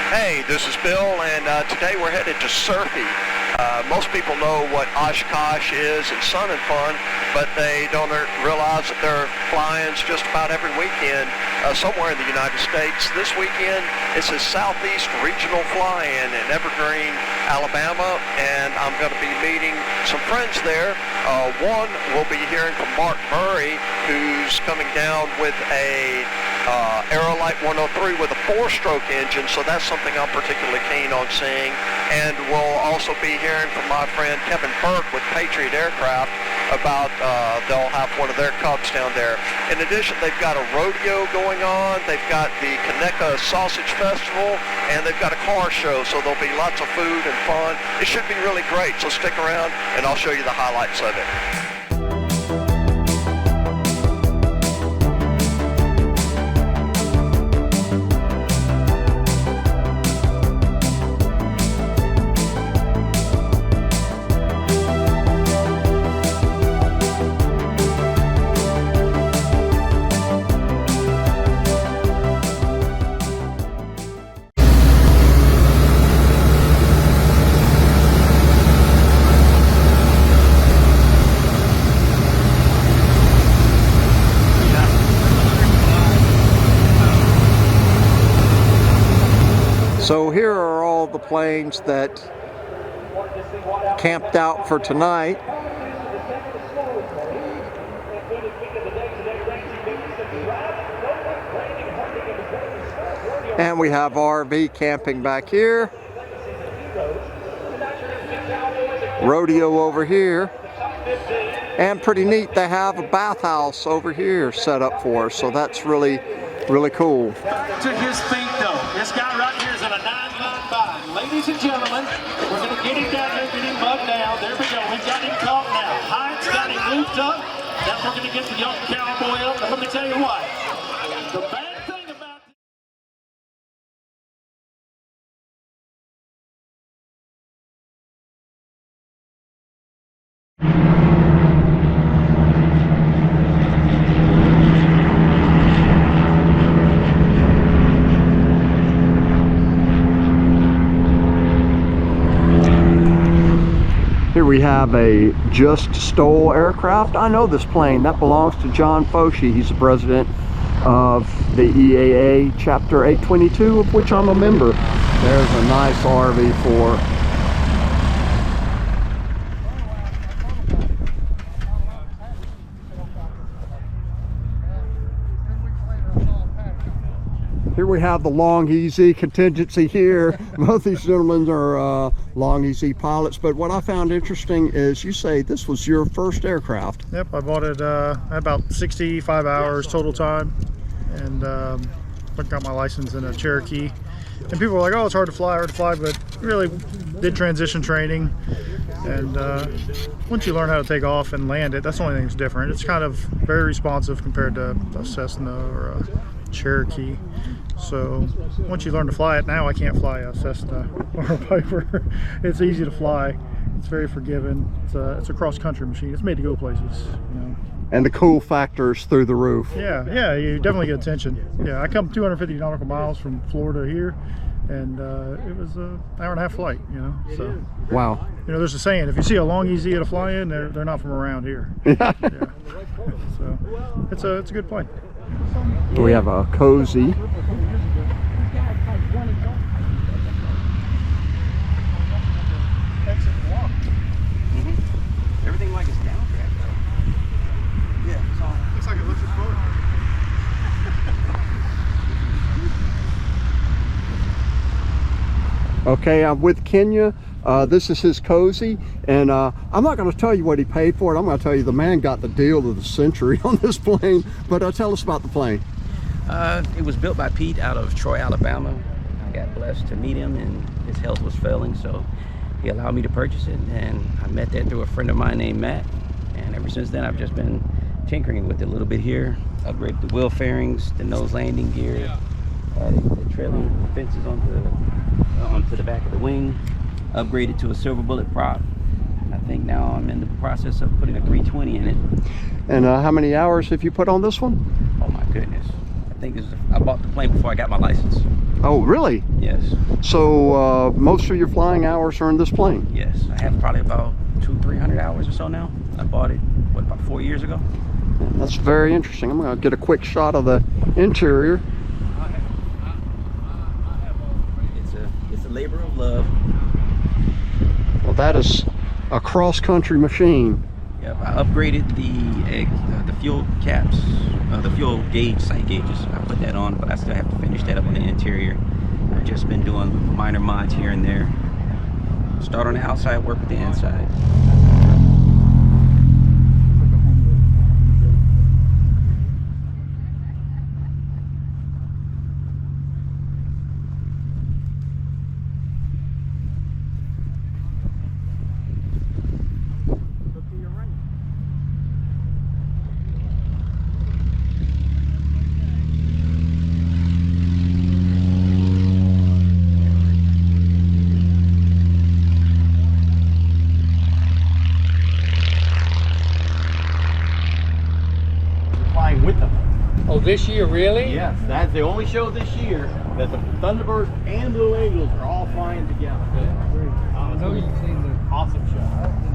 Hey, this is Bill, and today we're headed to SERFI. Most people know what Oshkosh is and Sun and Fun, but they don't realize that there are fly-ins just about every weekend somewhere in the United States. This weekend it's a Southeast Regional Fly-In in Evergreen, Alabama, and I'm going to be meeting some friends there. One, we'll be hearing from Mark Murray, who's coming down with a Aerolight 103 with a 4-stroke engine, so that's something I'm particularly keen on seeing. And we'll also be hearing from my friend Kevin Burke with Patriot Aircraft about they'll have one of their Cubs down there. In addition, they've got a rodeo going on, they've got the Conecuh Sausage Festival, and they've got a car show, so there'll be lots of food and fun. It should be really great, so stick around and I'll show you the highlights of it. So here are all the planes that camped out for tonight. And we have RV camping back here. Rodeo over here. And pretty neat, they have a bathhouse over here set up for us, so that's really cool. To his feet though, this guy right here is in a 995. Ladies and gentlemen, we're going to get him down here, get him bugged down. There we go, we've got him caught now. Heinz got him looped up. Now we're going to get the young cowboy up. And let me tell you what, the bad thing about Here we have a Just Stole aircraft. I know this plane. That belongs to John Foshi. He's the president of the EAA Chapter 822, of which I'm a member. There's a nice RV4. Here we have the Long Easy contingency here. Both these gentlemen are Long Easy pilots, but what I found interesting is you say this was your first aircraft. Yep, I bought it about 65 hours total time, and I got my license in a Cherokee. And people were like, oh, it's hard to fly, but really did transition training. And once you learn how to take off and land it, that's the only thing that's different. It's kind of very responsive compared to a Cessna or a Cherokee. So once you learn to fly it, now I can't fly a Cessna or a Piper. It's easy to fly. It's very forgiving. It's a cross-country machine. It's made to go places, you know. And the cool factor is through the roof. Yeah, you definitely get attention. Yeah, I come 250 nautical miles from Florida here, and it was an hour-and-a-half flight, you know. So wow. You know, there's a saying: if you see a Long Easy at a fly-in, they're not from around here. Yeah. So it's a good plane. We have a Cozy. Everything like it's downdraft though. Yeah, looks like it lifted forward. Okay, I'm with Kenya. This is his Cozy, and I'm not going to tell you what he paid for it. I'm going to tell you the man got the deal of the century on this plane. But tell us about the plane. It was built by Pete out of Troy, Alabama. I got blessed to meet him, and his health was failing, so he allowed me to purchase it. And I met that through a friend of mine named Matt. And ever since then, I've just been tinkering with it a little bit here. Upgraded the wheel fairings, the nose landing gear, added the trailing fences onto the back of the wing, upgraded to a silver bullet prop. I think now I'm in the process of putting a 320 in it. And how many hours have you put on this one? Oh my goodness. I think I bought the plane before I got my license. Oh, really? Yes. So most of your flying hours are in this plane? Yes. I have probably about 200-300 hours or so now. I bought it, what, about 4 years ago? That's very interesting. I'm going to get a quick shot of the interior. It's a labor of love. Well, that is a cross-country machine. Yep, I upgraded the fuel caps, the fuel gauge, sight gauges. I put that on, but I still have to finish that up on the interior. I've just been doing minor mods here and there. Start on the outside, work with the inside. With them. Oh, this year, really? Yes, that's the only show this year that the Thunderbirds and Blue Angels are all flying together. I know you've seen the Awesome show.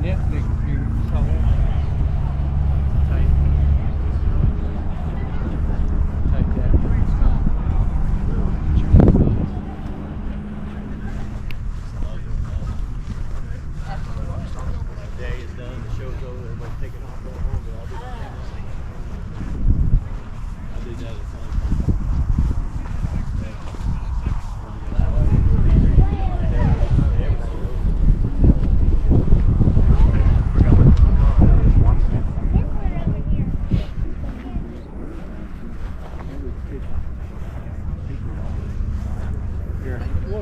Netflix you saw that. Take that. Day is done, the show's over, everybody's taking off, going home, they all do the I did that at some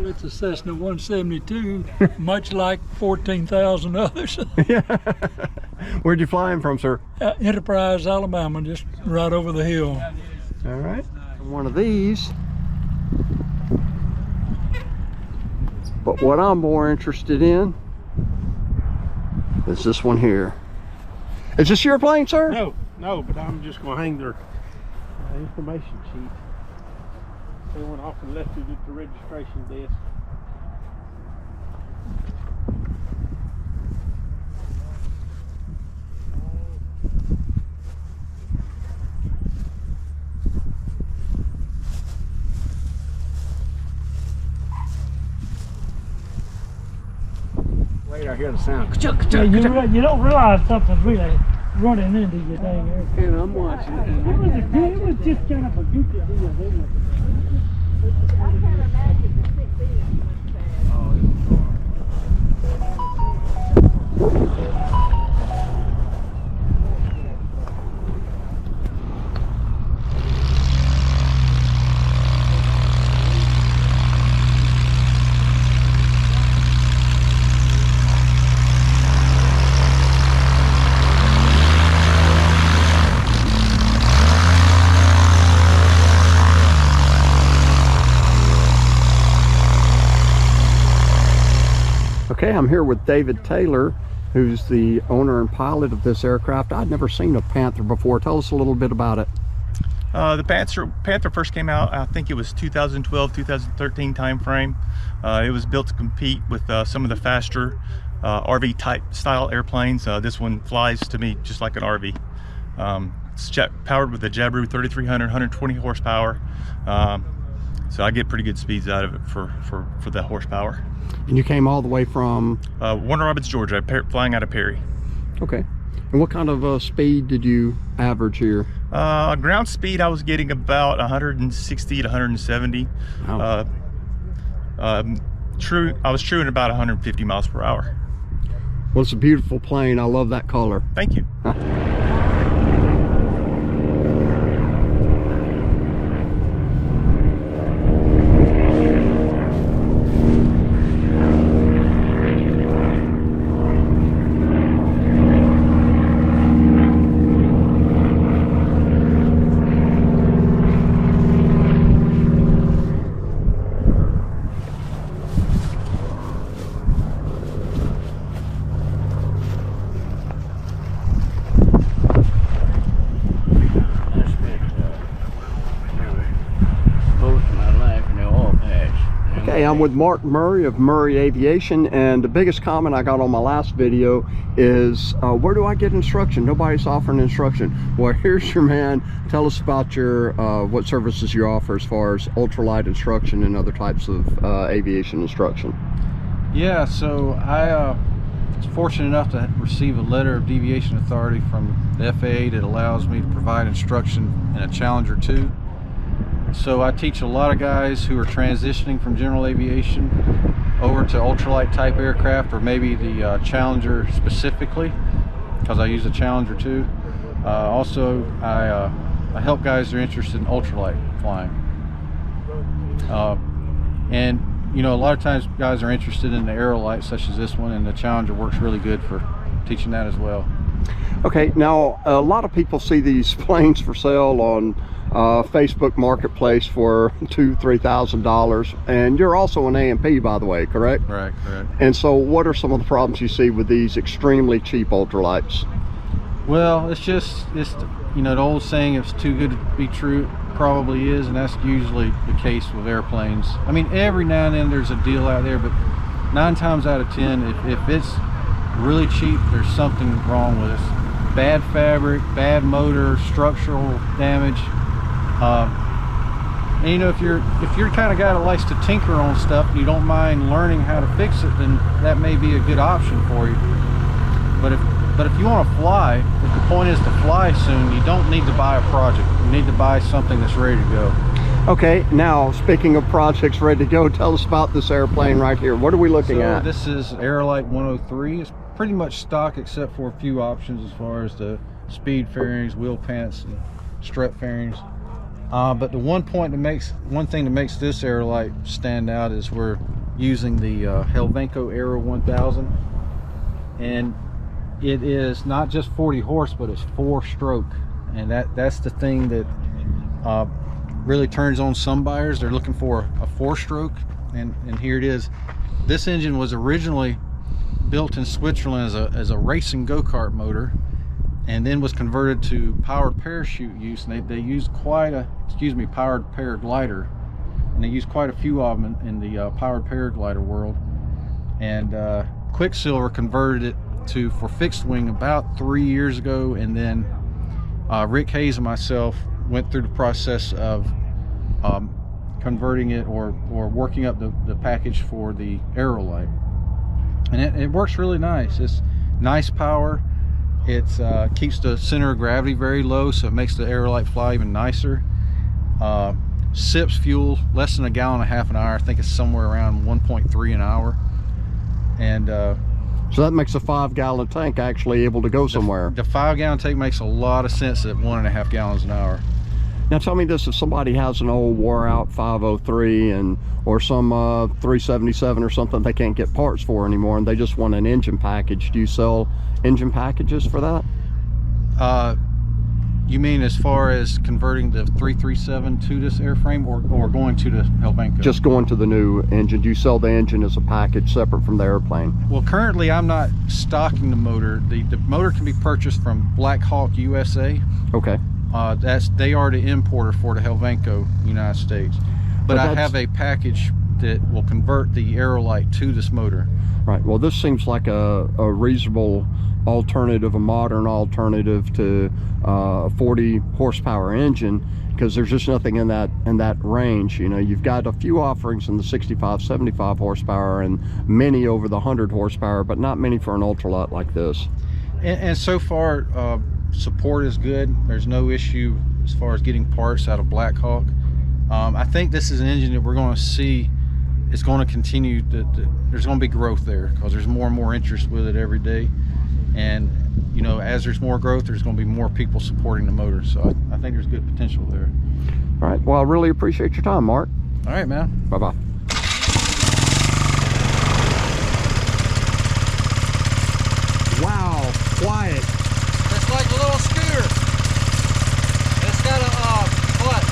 Well, it's a Cessna 172, much like 14,000 others. Where'd you fly in from, sir? Enterprise, Alabama, just right over the hill. All right. One of these. But what I'm more interested in is this one here. Is this your plane, sir? No, but I'm just going to hang their information sheet. They went off and left it at the registration desk. Wait, I hear the sound. You don't realize something's really running into your dang airplane. And I'm watching it. It was just kind of a goofy deal, didn't it? Okay, I'm here with David Taylor, who's the owner and pilot of this aircraft. I'd never seen a Panther before. Tell us a little bit about it. The Panther first came out, I think it was 2012, 2013 time frame. It was built to compete with some of the faster RV type style airplanes. This one flies to me just like an RV. It's powered with a Jabiru 3300, 120 horsepower. So I get pretty good speeds out of it for that horsepower. And you came all the way from? Warner Robins, Georgia, flying out of Perry. Okay. And what kind of speed did you average here? Ground speed, I was getting about 160 to 170. Wow. I was true at about 150 miles per hour. Well, it's a beautiful plane. I love that color. Thank you. Okay, I'm with Mark Murray of Murray Aviation, and the biggest comment I got on my last video is, where do I get instruction? Nobody's offering instruction. Well, here's your man. Tell us about your what services you offer as far as ultralight instruction and other types of aviation instruction. Yeah, so I was fortunate enough to receive a letter of deviation authority from the FAA that allows me to provide instruction in a Challenger 2. So I teach a lot of guys who are transitioning from general aviation over to ultralight type aircraft, or maybe the Challenger specifically, because I use the Challenger too. Also, I help guys that are interested in ultralight flying. And you know, a lot of times guys are interested in the Aerolight, such as this one, and the Challenger works really good for teaching that as well. Okay, now a lot of people see these planes for sale on Facebook Marketplace for $2,000-3,000, and you're also an A&P, by the way, correct? Right, correct. And so what are some of the problems you see with these extremely cheap ultralights? Well, it's you know, the old saying, if it's too good to be true, it probably is, and that's usually the case with airplanes. I mean, every now and then there's a deal out there, but 9 times out of 10, if it's really cheap, there's something wrong with it. Bad fabric, bad motor, structural damage. And you know, if you're the kind of guy that likes to tinker on stuff and you don't mind learning how to fix it, then that may be a good option for you. But if you want to fly, if the point is to fly soon, you don't need to buy a project. You need to buy something that's ready to go. Okay, now speaking of projects ready to go, tell us about this airplane right here. What are we looking at? This is Aerolight 103. It's pretty much stock except for a few options as far as the speed fairings, wheel pants, and strut fairings. But the one thing that makes this Aerolight stand out is we're using the Helvenco Aero 1000, and it is not just 40 horse, but it's 4-stroke, and that's the thing that really turns on some buyers. They're looking for a 4-stroke, and here it is. This engine was originally built in Switzerland as a racing go-kart motor, and then was converted to powered parachute use, and they used quite a powered paraglider, and they used quite a few of them in the powered paraglider world. And Quicksilver converted it for fixed wing about 3 years ago, and then Rick Hayes and myself went through the process of converting it or working up the package for the Aerolight, and it works really nice. It's nice power. It keeps the center of gravity very low, so it makes the Aerolight fly even nicer. Sips fuel less than 1.5 gallons an hour. I think it's somewhere around 1.3 an hour. And so that makes a 5-gallon tank actually able to go somewhere. The 5-gallon tank makes a lot of sense at 1.5 gallons an hour. Now tell me this, if somebody has an old wore out 503 or some 377 or something they can't get parts for anymore, and they just want an engine package, do you sell engine packages for that? You mean as far as converting the 337 to this airframe, or going to the Helvenco? Just going to the new engine. Do you sell the engine as a package separate from the airplane? Well, currently I'm not stocking the motor. The motor can be purchased from Black Hawk USA. Okay. They are the importer for the Helvenco United States. But I have a package that will convert the Aerolight to this motor. Right. Well, this seems like a reasonable alternative, a modern alternative to a 40 horsepower engine, because there's just nothing in that range. You know, you've got a few offerings in the 65-75 horsepower and many over the 100 horsepower, but not many for an ultralight like this. And so far, support is good. There's no issue as far as getting parts out of Black Hawk. I think this is an engine that we're going to see. It's going to continue. There's going to be growth there, because there's more and more interest with it every day. And you know, as there's more growth, there's going to be more people supporting the motor. So I think there's good potential there. All right. Well, I really appreciate your time, Mark. All right, man. Bye-bye. Wow, quiet. It's like a little scooter. It's got a clutch.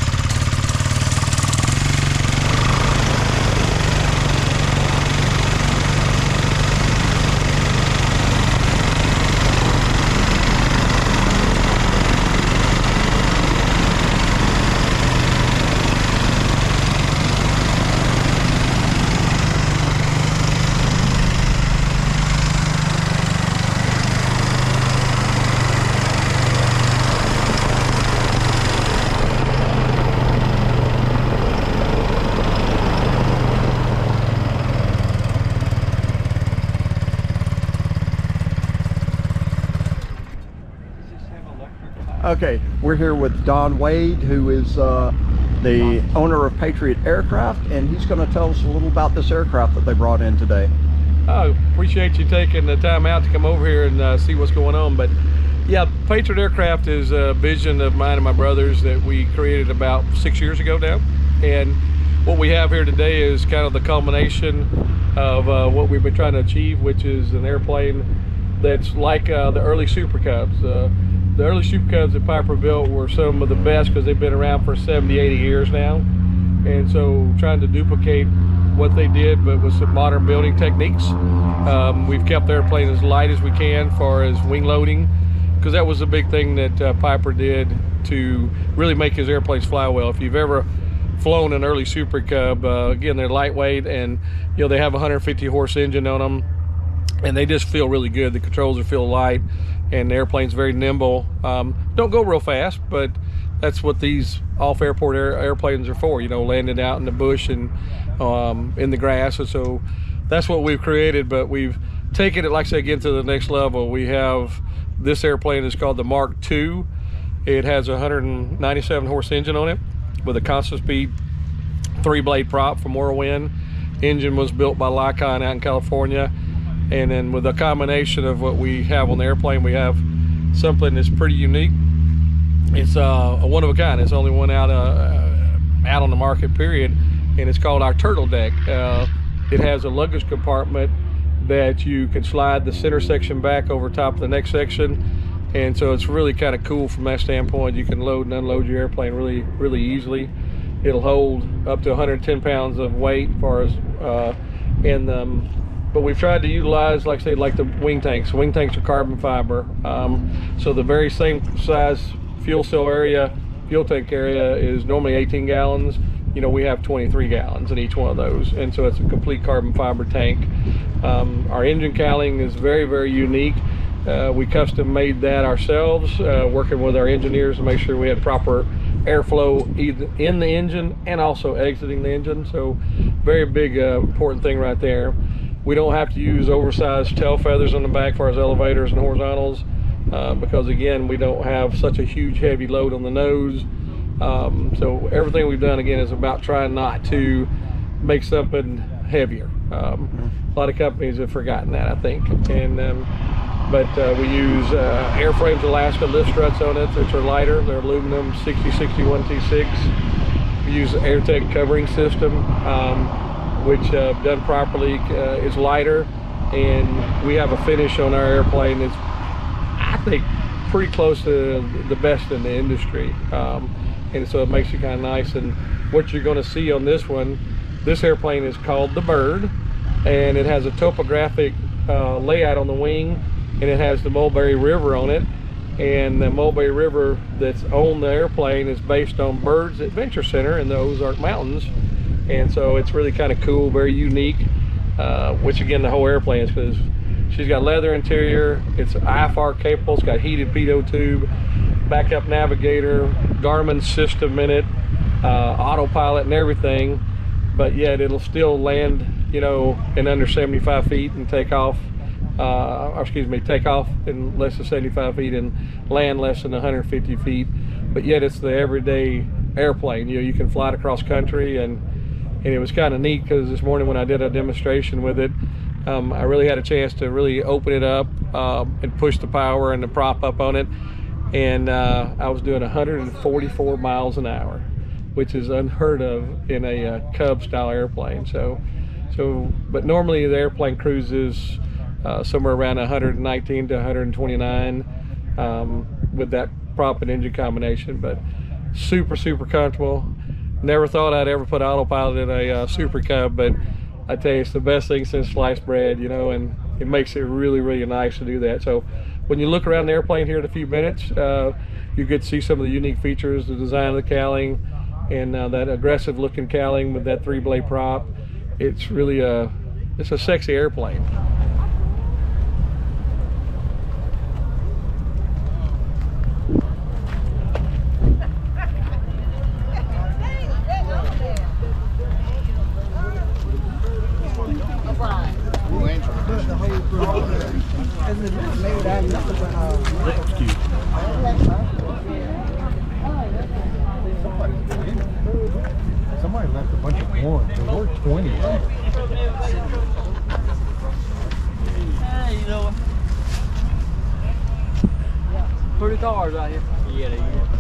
Okay, we're here with Don Wade, who is the owner of Patriot Aircraft, and he's going to tell us a little about this aircraft that they brought in today. I appreciate you taking the time out to come over here and see what's going on. But yeah, Patriot Aircraft is a vision of mine and my brother's that we created about 6 years ago now. And what we have here today is kind of the culmination of what we've been trying to achieve, which is an airplane that's like the early Super Cubs. The early Super Cubs that Piper built were some of the best because they've been around for 70, 80 years now. And so trying to duplicate what they did, but with some modern building techniques. We've kept the airplane as light as we can as far as wing loading, because that was a big thing that Piper did to really make his airplanes fly well. If you've ever flown an early Super Cub, again, they're lightweight, and you know, they have a 150 horse engine on them, and they just feel really good. The controls feel light, and the airplane's very nimble. Don't go real fast, but that's what these off-airport airplanes are for, you know, landing out in the bush and in the grass. And so that's what we've created, but we've taken it, like I said, again, to the next level. We have this airplane is called the Mark II. It has a 197 horse engine on it with a constant speed 3-blade prop from Whirlwind. Engine was built by Lycon out in California. And then with a combination of what we have on the airplane, we have something that's pretty unique. It's a one of a kind. It's the only one out on the market, period. And it's called our Turtle Deck. It has a luggage compartment that you can slide the center section back over top of the next section. And so it's really kind of cool from that standpoint. You can load and unload your airplane really, really easily. It'll hold up to 110 pounds of weight as far as, but we've tried to utilize, like I say, like the wing tanks. Wing tanks are carbon fiber. So the very same size fuel cell area, fuel tank area is normally 18 gallons. You know, we have 23 gallons in each one of those. And so it's a complete carbon fiber tank. Our engine cowling is very, very unique. We custom made that ourselves, working with our engineers to make sure we had proper airflow either in the engine and also exiting the engine. So very big, important thing right there. We don't have to use oversized tail feathers on the back for our elevators and horizontals, because again, we don't have such a huge heavy load on the nose. So everything we've done, again, is about trying not to make something heavier. A lot of companies have forgotten that, I think. And but we use Airframes Alaska lift struts on it, which are lighter. They're aluminum 6061 T6. We use the AirTech covering system, which done properly is lighter, and we have a finish on our airplane that's, I think, pretty close to the best in the industry. And so it makes it kind of nice. And what you're going to see on this one, this airplane is called the Bird, and it has a topographic layout on the wing, and it has the Mulberry River on it. And the Mulberry River that's on the airplane is based on Bird's Adventure Center in the Ozark Mountains. And so it's really kind of cool, very unique, which again, the whole airplane is, because she's got leather interior, it's IFR capable, it's got heated pitot tube, backup navigator, Garmin system in it, autopilot and everything, but yet it'll still land, you know, in under 75 feet and take off, take off in less than 75 feet and land less than 150 feet. But yet it's the everyday airplane. You know, you can fly it across country, and it was kind of neat because this morning when I did a demonstration with it, I really had a chance to really open it up and push the power and the prop up on it. And I was doing 144 miles an hour, which is unheard of in a Cub style airplane. But normally the airplane cruises somewhere around 119 to 129 with that prop and engine combination, but super, super comfortable. Never thought I'd ever put autopilot in a Super Cub, but I tell you, it's the best thing since sliced bread, you know, and it makes it really, really nice to do that. So when you look around the airplane here in a few minutes, you get to see some of the unique features, the design of the cowling, and that aggressive looking cowling with that 3-blade prop. It's really it's a sexy airplane. probably left a bunch of ones. There were 20. Hey, you know. Pretty cars right here. Yeah, they